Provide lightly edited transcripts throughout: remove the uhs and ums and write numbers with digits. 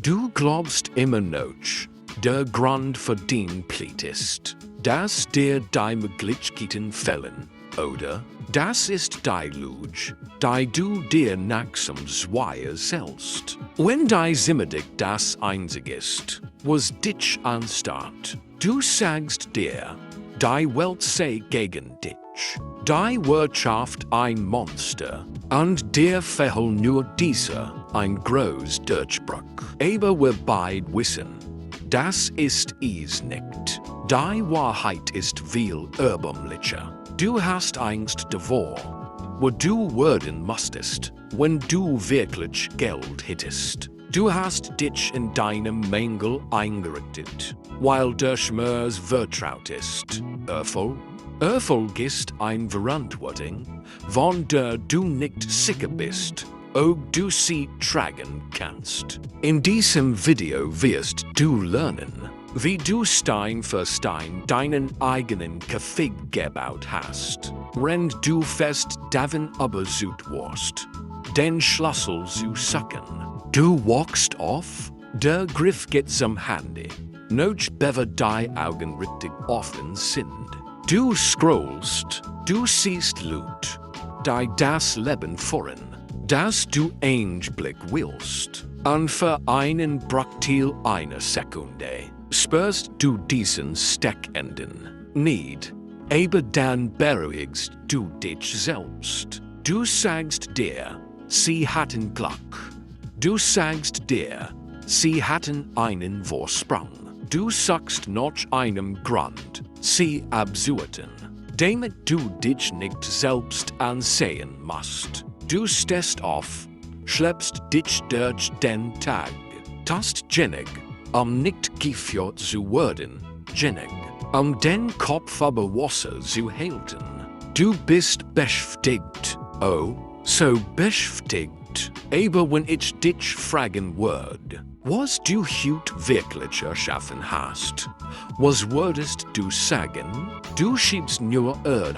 Du glaubst immer noch, der Grund für den Pleitest, dass dir die Möglichkeiten fehlen, oder? Das ist die Lüge, die du dir nachsumsweise selbst. Wenn die Simmerdig das Einzige ist, was dich anstatt, du sagst dir, die Welt sei gegen dich, die Wirtschaft ein Monster, und der Verhol nur dieser ein groß Durchbruch. Aber wir beide wissen, das ist es nicht. Die Wahrheit ist viel erbärmlicher. Du hast Angst davor, wo du werden musstest, wenn du wirklich Geld hättest. Du hast dich in deinem Mängel eingerichtet, weil der Schmerz vertraut ist. Erfolg ist ein Verantwortung, von der du nicht sicher bist, ob du sie tragen kannst. In diesem Video wirst du lernen, wie du Stein für Stein deinen eigenen Kaffee gebaut hast, wenn du fest davon überzeugt warst, den Schlüssel zu suchen. Du wachst auf, der Griff geht zum Handy, noch bevor die Augen richtig offen sind. Du scrollst, du siehst Loot, die das Leben voran, das du Blick willst, und für einen Bruchteil einer Sekunde spürst du diesen Steckenden nicht, aber dann beruhigst du dich selbst. Du sagst dir, sie hatten Glück. Du sagst dir, sie hatten einen Vorsprung. Du suchst nach einem Grund, sie abzuwarten, damit du dich nicht selbst ansehen musst. Du stehst auf, schleppst dich durch den Tag, tast Jennig, nicht geführt zu werden, Jennig, den Kopf über Wasser zu halten. Du bist beschäftigt, oh, so beschäftigt, aber wenn ich dich fragen würde, was du heute wirklich erschaffen hast, was würdest du sagen? Du schiebst nur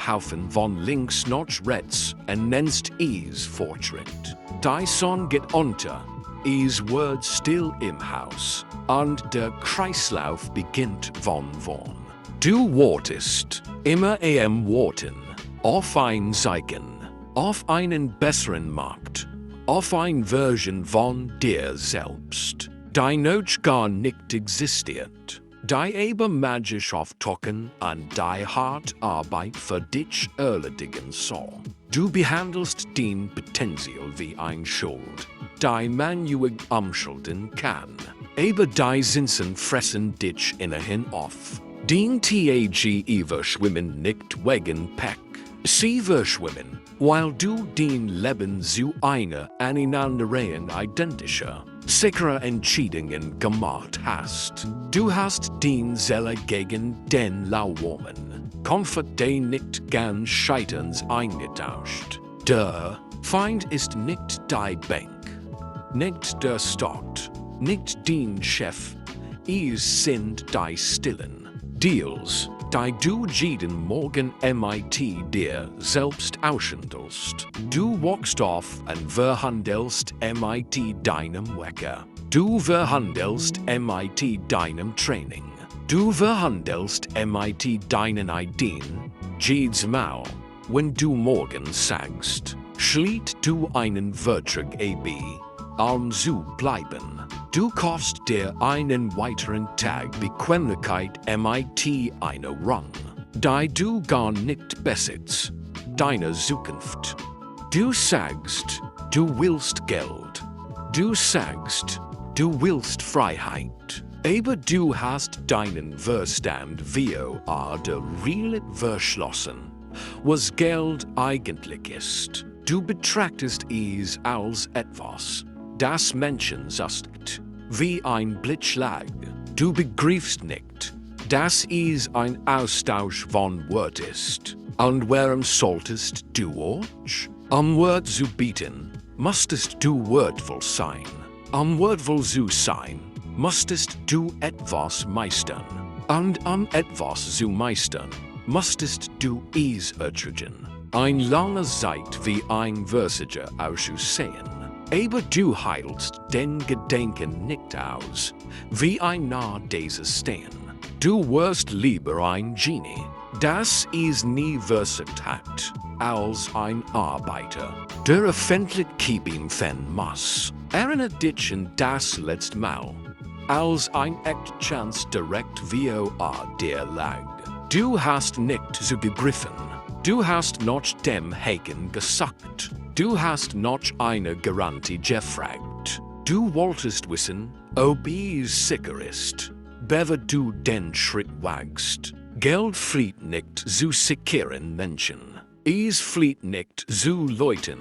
Haufen von links nach rechts und nennst es Fortschritt. Die Sonne geht unter, es wird still im Haus, und der Kreislauf beginnt von vorn. Du wartest, immer am Warten, auf ein Zeichen, auf einen besseren Markt, auf eine Version von dir selbst, die noch gar nicht existiert, die aber magisch auftauchen und die hart Arbeit für dich erledigen soll. Du behandelst den Potenzial wie ein Schuld, die man umschulden kann, aber die Zinsen fressen dich immerhin auf. Den Tag verschwimmen nicht wegen Pech, sie verschwimmen, weil du den Leben zu einer aneinanderreihen identischer, sicherer Entscheidungen gemacht hast. Du hast den Seele gegen den lauwarmen Komfort des nicht ganz Scheiterns eingetauscht. Der Feind ist nicht die Bank, nicht der Staat, nicht den Chef, es sind die stillen Deals, die du jeden Morgen mit dir selbst aushandelst. Du wachst auf und verhandelst mit deinem Wecker. Du verhandelst mit deinem Training. Du verhandelst mit deinen Ideen. Jedes Mal, wenn du morgens sagst, schließt du einen Vertrag ab, zu bleiben. Du kaufst dir einen weiteren Tag Bequemlichkeit mit einer Rang, die du gar nicht besitzt, deine Zukunft. Du sagst, du willst Geld. Du sagst, du willst Freiheit. Aber du hast deinen Verstand via der Realität verschlossen, was Geld eigentlich ist. Du betrachtest es als etwas, das Menschen sucht, wie ein Blitzschlag. Du begreifst nicht, dass es ein Austausch von Wort ist. Und warum solltest du auch? Wort zu bieten, musstest du wortvoll sein. Wortvoll zu sein, musstest du etwas meistern. Und etwas zu meistern, musstest du es ertragen. Ein langer Zeit wie ein Versiger aussehen. Aber du heilst den Gedenken nicht aus, wie ein nah dieser stehen. Du wirst lieber ein Genie, das es nie versagt hat, als ein Arbeiter, der öffentlich kippen muss. Erinnert dich an das letzte Mal, als ein echt Chance direkt vor dir lag. Du hast nicht zugegriffen. Du hast noch dem Haken gesagt. Du hast noch eine Garantie gefragt. Du wolltest wissen, ob es sicher ist, bevor du den Schritt wagst. Geld flieht nicht zu sicheren Menschen. Es flieht nicht zu Leuten,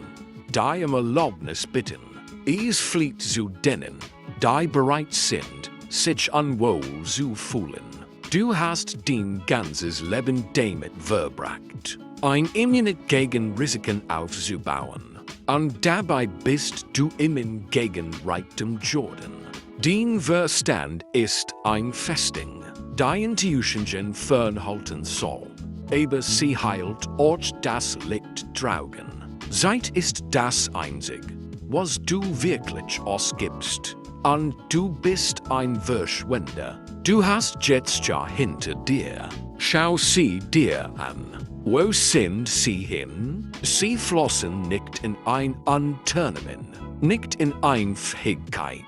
die um Erlaubnis bitten. Es flieht zu denen, die bereit sind, sich unwohl zu fühlen. Du hast dein ganzes Leben damit verbracht, ein Immunität gegen Risiken aufzubauen. Und dabei bist du immer gegen Reichtum Jordan. Dein Verstand ist ein Festing, die Intuition fernhalten soll. Aber sie heilt euch das Licht draugen. Zeit ist das Einzig, was du wirklich ausgibst. Und du bist ein Verschwender. Du hast jetzt ja hinter dir. Schau sie dir an. Wo sind sie hin? Sie flossen nicht in ein Unternehmen, nicht in Einfachigkeit.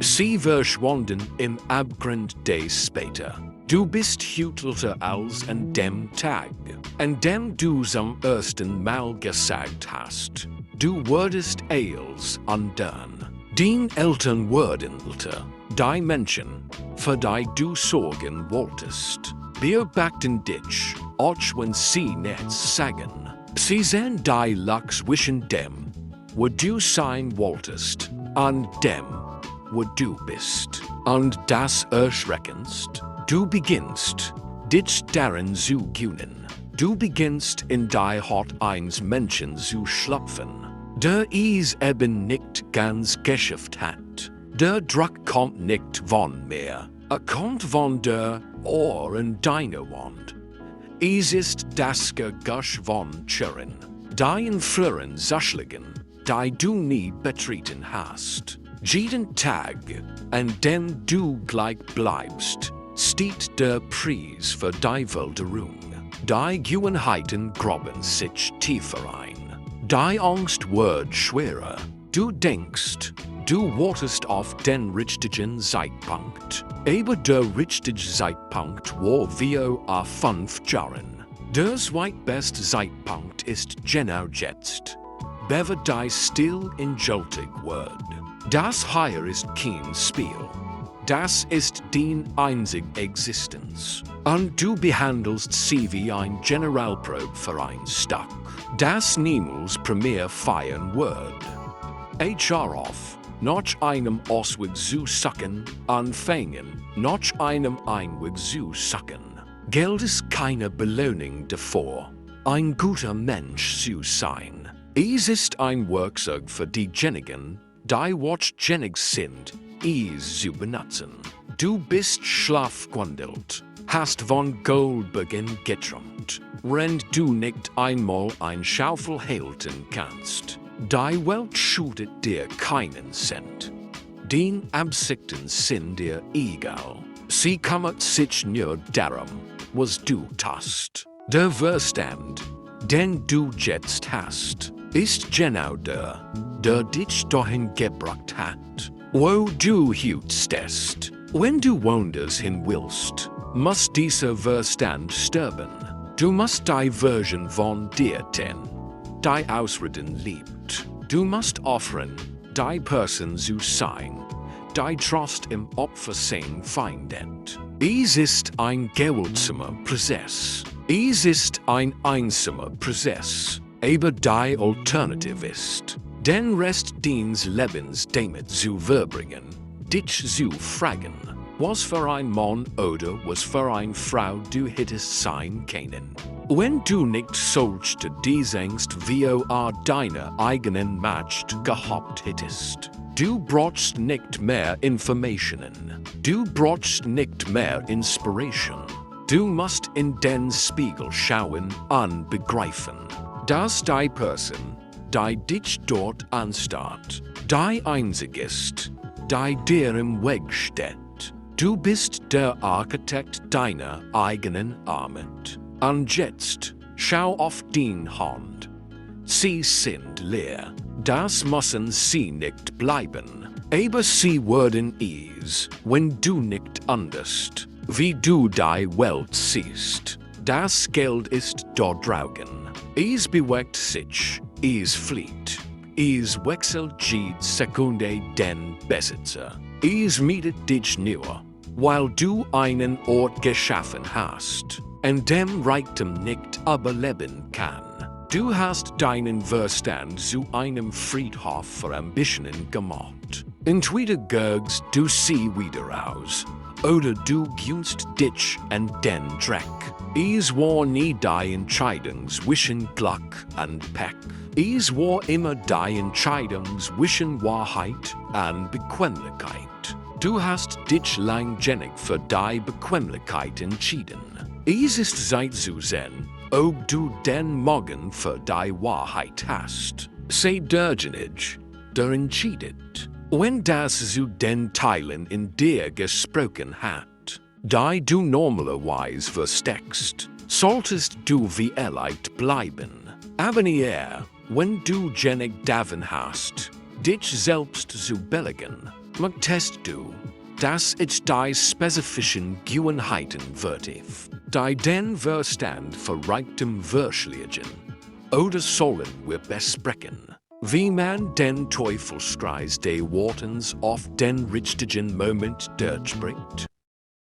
Sie verschwanden im Abgrund des Später. Du bist hüteler als an dem Tag, an dem du zum ersten Mal gesagt hast, du würdest alles undern. Deine Eltern wurden älter, die Menschen, für die du sorgen wolltest, beobachten dich, auch wenn sie nichts sagen. Sie sehen die Lach zwischen dem, wo du sein wolltest, und dem, wo du bist. Und das erschreckendst, du beginnst, dich darin zu gewöhnen. Du beginnst in die Haut eines Menschen zu schlüpfen, der es eben nicht ganz geschafft hat. Der Druck kommt nicht von mir, kommt von der Ohr in deiner Wand. Es ist das Gegusch von Chirren, die in Flören Saschligen, die du nie betreten hast. Jeden Tag, an dem du gleich bleibst, steht der Preis für die Wilderung. Die Gewohnheiten graben sich tiefer ein. Die Angst wird schwerer. Du denkst, du wartest auf den richtigen Zeitpunkt. Aber der richtige Zeitpunkt war vor 5 Jahren. Der zweitbeste Zeitpunkt ist genau jetzt. Bevor die still ingültig wird. Das hier ist kein Spiel. Das ist deine einzige Existenz. Und du behandelst sie wie ein Generalprobe für ein Stück, das niemals Premiere feiern wird. Auf, noch einem Ausweg zu suchen, anfangen, noch einem Einweg zu suchen. Geld ist keine Belohnung davor, ein guter Mensch zu sein. Es ist ein Werkzeug für diejenigen, die wortgenig sind, es zu benutzen. Du bist schlafgewandelt, hast von Goldbeginn geträumt, wenn du nicht einmal ein Schaufel halten kannst. Die Welt schuldet dir keinen Cent. Deine Absichten sind dir egal. Sie kümmert sich nur darum, was du tust. Der Verstand, den du jetzt hast, ist genau der dich dahin gebracht hat, wo du heute stehst. Wenn du woanders hin willst, muss dieser Verstand sterben. Du musst die Version von dir ten, die Ausreden liebt. Du musst offern, die Person zu sein, die Trost im Opfer sein findet. Es ist ein gewaltsamer Prozess. Es ist ein einsamer Prozess. Aber die Alternative ist, den Rest deines Lebens damit zu verbringen, dich zu fragen, was für ein Mann oder was für eine Frau du hättest sein können. Wenn du nicht solche Angst vor deiner eigenen Macht gehabt hättest. Du brauchst nicht mehr Informationen. Du brauchst nicht mehr Inspiration. Du musst in den Spiegel schauen und begreifen, dass die Person, die dich dort anstatt. Die einzige ist, die dir im Weg steht. Du bist der Architekt deiner eigenen Arbeit. Und jetzt, schau auf deine Hand. Sie sind leer. Das müssen sie nicht bleiben. Aber sie werden es, wenn du nicht anderst, wie du die Welt siehst. Das Geld ist dort draußen. Es bewegt sich, es flieht. Es wechselt jede Sekunde den Besitzer. Es mietet dich nur, weil du einen Ort geschaffen hast, an dem Reichtum nicht überleben kann. Du hast deinen Verstand zu einem Friedhof für Ambitionen gemacht. Entweder gehst du sie wieder aus, oder du gibst dich an den Dreck. Es war nie die Entscheidung zwischen Glück und Pech. Es war immer die Entscheidung zwischen Wahrheit und Bequemlichkeit. Du hast dich langjährig für die Bequemlichkeit entschieden. Es ist Zeit zu sehen, ob du den Morgen für die Wahrheit hast. Sei derjenige, der entscheidet. Wenn das zu den Teilen in dir gesprochen hat, die du normalerweise versteckst, solltest du wie erleicht bleiben. Aber wenn du genig davon hast, dich selbst zu billigen, möchtest du, dass ich die spezifischen Gewohnheiten vertief, die den Verstand für Reichtum verschleichen. Oder sollen wir besprechen, wie man den Teufelskreis des Wartens auf den richtigen Moment durchbricht?